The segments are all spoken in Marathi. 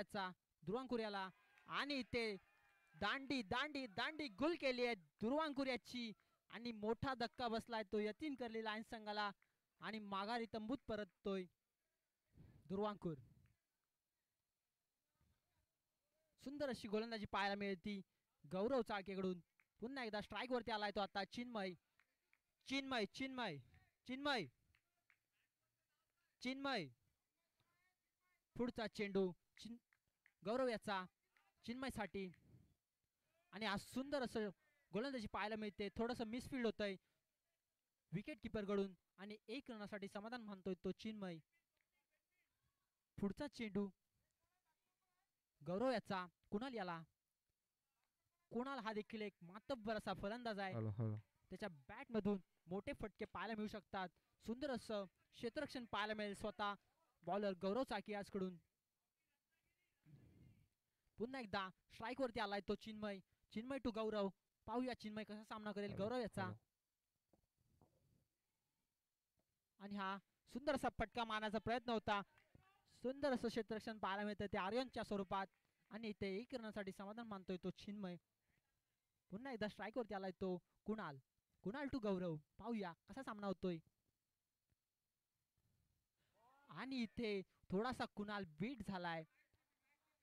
याचा ध्रुवांकुर याला आणि ते दांडी दांडी दांडी गुल केली आहे ध्रुवांकुर याची आणि मोठा धक्का बसलाय तो यतीन करली लायन्स संघाला आणि माघारी तंबूत परततोय ध्रुवांकुर. सुंदर अशी गोलंदाजी पाहायला मिळती गौरव चाळकेकडून. पुन्हा एकदा स्ट्राईक वरती आलाय तो आता चिन्मय चिन्मय चिन्मय चिन्मय चिन्मय पुढचा चेंडू गौरव याचा चिन्मयसाठी आणि आज सुंदर असं गोलंदाजी पाहायला मिळते. थोडंसं मिसफिल्ड होतंय विकेट किपर कडून आणि 1 रनासाठी समाधान मानतोय तो चिन्मय. पुढचा चेंडू गौरव याचा कुणाल याला. कुणाल हा देखील एक मातब्बर असा फलंदाज आहे. त्याच्या बॅट मधून मोठे फटके पाहायला मिळू शकतात. सुंदर असं क्षेत्ररक्षण पाहायला मिळेल स्वतः बॉलर गौरव चाकी याचकडून. पुन्हा एकदा स्ट्राईक वरती आलाय तो चिन्मय. चिन्मय टू गौरव. पाहूया चिन्मय कसा सामना करेल गौरव याचा. आणि हा सुंदर असा फटका मारण्याचा प्रयत्न होता. सुंदर असं क्षेत्ररक्षण पाहायला मिळतं ते आर्यनच्या स्वरूपात आणि इथे 1 रनासाठी समाधान मानतोय तो चिन्मय. पुन्हा एकदा स्ट्राईक वरती आलाय तो कुणाल. कुणाल टू गौरव. पाहूया कसा सामना होतोय. आणि इथे थोडासा कुणाल बीट झालाय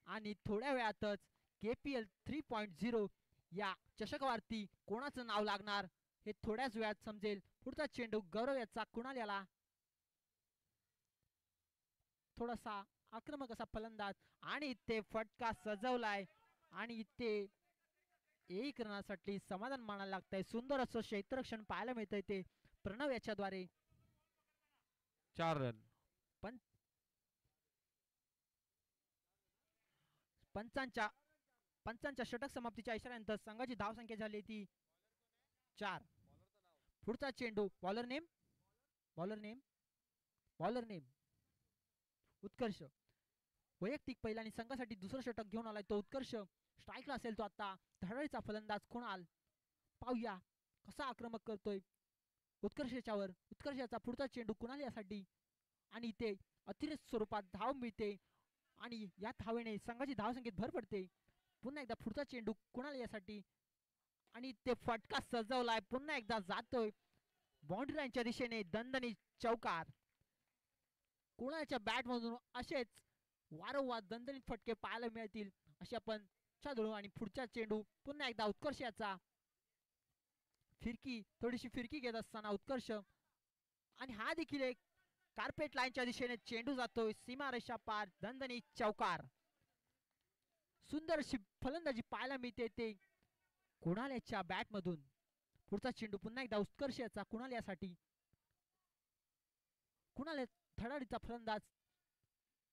आणि थोड्या वेळातच KPL 3.0 या चषकावरती कोणाचं नाव लागणार हे थोड्याच वेळात समजेल. पुढचा चेंडू गौरव याचा कुणाल याला. थोडासा आक्रमक असा फलंदाज आणि इथे फटका सजवलाय आणि इथे 1 रनासाठी समाधान मानायला लागतंय. सुंदर असं क्षेत्ररक्षण पाहायला मिळतंय ते प्रणव याच्याद्वारे. 4 रन. पंचांच्या षटक समाप्तीच्या इशाऱ्यानंतर संघाची धावसंख्या झाली ती 4. पुढचा चेंडू बॉलर नेम उत्कर्ष. वैयक्तिक पहिला आणि संघासाठी दुसरं षटक घेऊन आलाय तो उत्कर्ष. स्ट्राईकला असेल तो आता धडाडीचा फलंदाज कुणाल. पाहूया कसा आक्रमक करतोय उत्कर्ष याच्यावर. उत्कर्ष याचा पुढचा चेंडू कुणाल यासाठी आणि इथे अतिरिक्त स्वरूपात धाव मिळते आणि या धावेने संघाची धावसंख्येत भर पडते. पुन्हा एकदा पुढचा चेंडू कुणाल यासाठी आणि ते फटका सजवलाय. पुन्हा एकदा जातोय बाउंड्री लाईनच्या दिशेने. दणदणीत चौकार. कुणालच्या बॅट मधून असेच वारंवार दणदणीत फटके पाहायला मिळतील अशी आपण इच्छा. आणि पुढचा चेंडू पुन्हा एकदा उत्कर्ष याचा. थोडीशी फिरकी घेत असताना उत्कर्ष आणि हा देखील एक कार्पेट लाईनच्या दिशेने चेंडू जातोय सीमारेषा पार. दणदणीत चौकार. सुंदर अशी फलंदाजी पाहायला मिळते ते कुणाल याच्या बॅट मधून. पुढचा चेंडू पुन्हा एकदा उत्कर्ष याचा कुणाल यासाठी. कुणाल धडाडीचा फलंदाज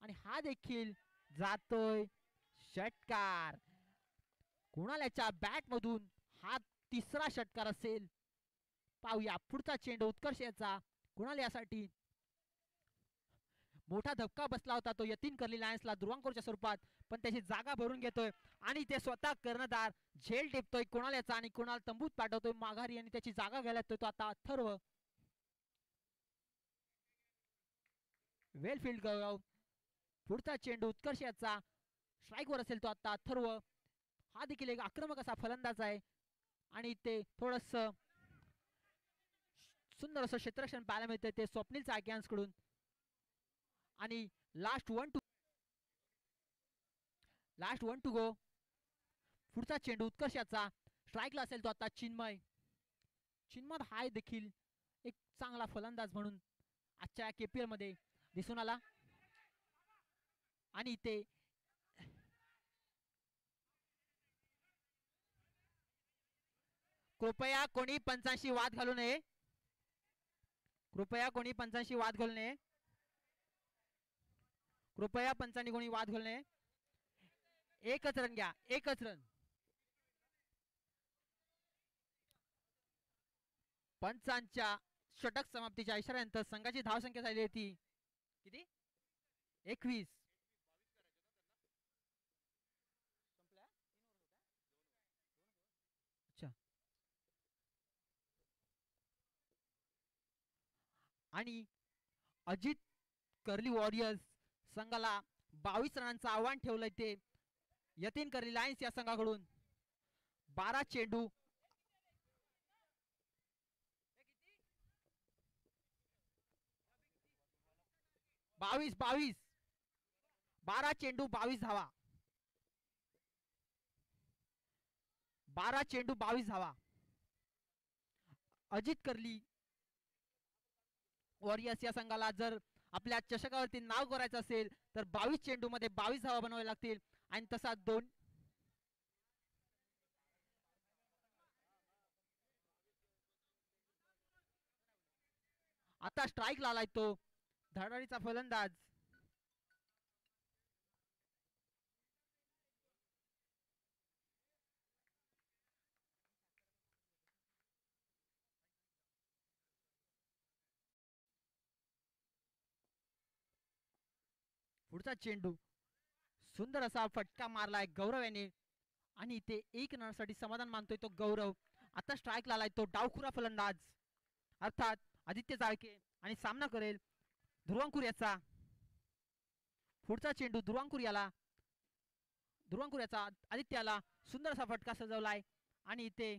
आणि हा देखील जातोय षटकार. कुणाल याच्या बॅट मधून हा 3रा षटकार असेल. पाहूया पुढचा चेंडू उत्कर्ष याचा कुणाल यासाठी. मोठा धक्का बसला होता तो यतीन करली लायन्सला ध्रुवांकुरच्या स्वरूपात पण त्याची जागा भरून घेतोय आणि ते स्वतः कर्णधार झेल टिपतोय कुणाल याचा आणि कुणाल तंबूत पाठवतोय माघारी आणि त्याची जागा घ्यायला येतोय तो आता अथर्व. वेलफील्ड गौरव. पुढचा चेंडू उत्कर्ष याचा. स्ट्राईक वर असेल तो आता अथर्व. हा देखील एक आक्रमक असा फलंदाज आहे आणि ते थोडस सुंदर असं क्षेत्ररक्षण पाहायला मिळतंय ते स्वप्नील चाळकेयांकडून. आणि लास्ट वन टू गो. पुढचा चेंडू उत्कर्ष याचा. स्ट्राईकला असेल तो आता चिन्मय. हा देखील एक चांगला फलंदाज म्हणून आजच्या KPL मध्ये दिसून आला आणि इथे कृपया कोणी पंचांशी वाद घालू नये. कृपया पंचांनी कोणी वाद घालू नये. एकच रन घ्या. एकच रन. पंचांच्या षटक समाप्तीच्या इशाऱ्यानंतर संघाची धावसंख्या झाली होती किती 21. अच्छा. आणि अजित कर्ली वॉरियर्स संघाला 22 रनांचं आव्हान ठेवलंय ते यतीन कर्ली लायन्स या संघाकडून. 12 चेंडू 22 12 चेंडू 22 धावा. 12 चेंडू 22 धावा. अजित कर्ली वॉरियर्स या संघाला जर आपल्या चषकावरती नाव करायचं असेल तर 22 चेंडू मध्ये 22 धावा बनवाव्या लागतील. आणि तसा दोन आता स्ट्राइक लावलाय तो धडाडीचा फलंदाज. पुढचा चेंडू सुंदर असा फटका मारलाय गौरव याने आणि ते एक रनासाठी समाधान मानतोय तो गौरव. आता स्ट्राइक लावलाय तो डावखुरा फलंदाज अर्थात आदित्य जाळके आणि सामना करेल ध्रुवांकुर याचा. पुढचा चेंडू ध्रुवांकुर याचा आदित्याला सुंदर असा फटका सजवलाय आणि इथे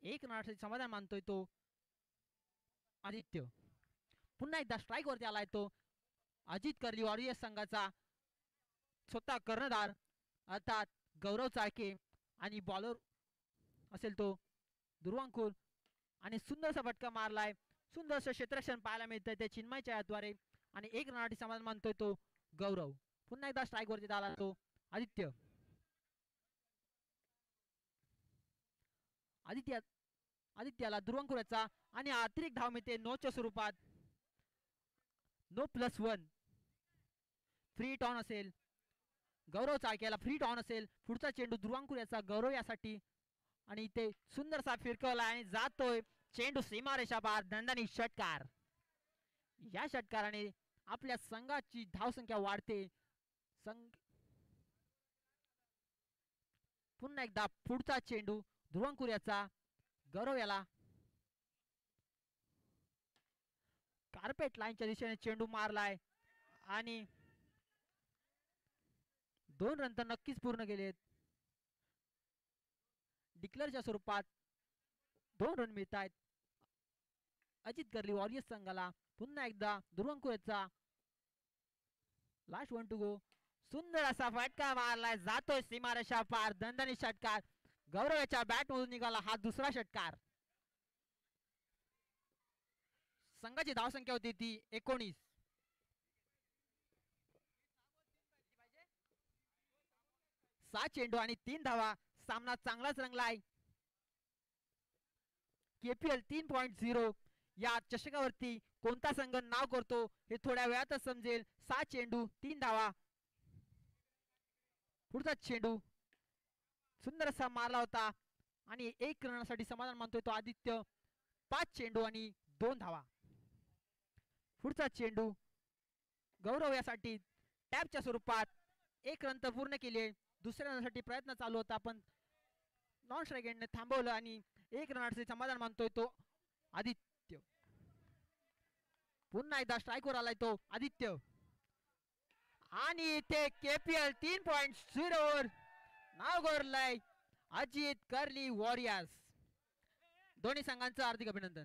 एक रनासाठी समाधान मानतोय तो आदित्य. पुन्हा एकदा स्ट्राइक वरती आलाय तो अजित कर्ली वॉरियर्स संघाचा स्वतः कर्णधार अर्थात गौरव चाळके आणि बॉलर असेल तो ध्रुवांकुर. आणि सुंदरसा फटका मारलाय. सुंदरसं क्षेत्ररक्षण पाहायला मिळतंय ते चिन्मयच्या द्वारे आणि एक रनासाठी समाधान मानतोय तो गौरव. पुन्हा एकदा स्ट्राइक वरती आला तो आदित्य. आदित्याला ध्रुवांकुर याचा आणि अतिरिक्त धाव मिळते नोच्या स्वरूपात. नो +1 फ्री हिट ऑन असेल. गौरव चाळकेला फ्री हिट ऑन असेल. पुढचा चेंडू ध्रुवांकुर याचा गौरव यासाठी आणि इथे सुंदरसा फिरकवला आणि जातोय चेंडू सीमारेषा पार. दणदणीत षटकार. या षटकाराने आपल्या संघाची धावसंख्या वाढते. पुन्हा एकदा पुढचा चेंडू ध्रुवांकुर याचा गौरव याला कार्पेट लाईनच्या दिशेने चेंडू मारलाय आणि 2 रन तर नक्कीच पूर्ण केलेत. डिक्लेअरच्या स्वरूपात 2 रन मिळत आहेत अजित कर्ली वॉरियर्स संघाला. पुन्हा एकदा ध्रुवांकुर याचा लास्ट 1 टू गो. सुंदर असा फटका मारलाय जातोय सीमारेषा पार. दणदणीत षटकार. गौरव याच्या बॅट मधून निघाला हा दुसरा षटकार. संघाची धावसंख्या होती ती 19. 7 चेंडू आणि 3 धावा. सामना चांगलाच रंगलाय. KPL 3.0 या चषकावरती कोणता संघ नाव करतो हे थोड्या वेळातच समजेल. 7 चेंडू 3 धावा. पुढचा चेंडू सुंदर असा मारला होता आणि 1 रनासाठी समाधान मानतोय तो आदित्य. 5 चेंडू आणि 2 धावा. पुढचा चेंडू गौरव यासाठी टॅपच्या स्वरूपात 1 रन तर पूर्ण केले. दुसऱ्या रनासाठी प्रयत्न चालू होता पण नॉन स्ट्राइक एंडने थांबवलं आणि 1 रनासाठी समाधान मानतोय तो आदित्य. पुन्हा एकदा स्ट्राइकवर आलाय तो आदित्य आणि इथे KPL 3.0 वर नाव कोरलंय अजित कर्ली वॉरियर्स. दोन्ही संघांचं हार्दिक अभिनंदन.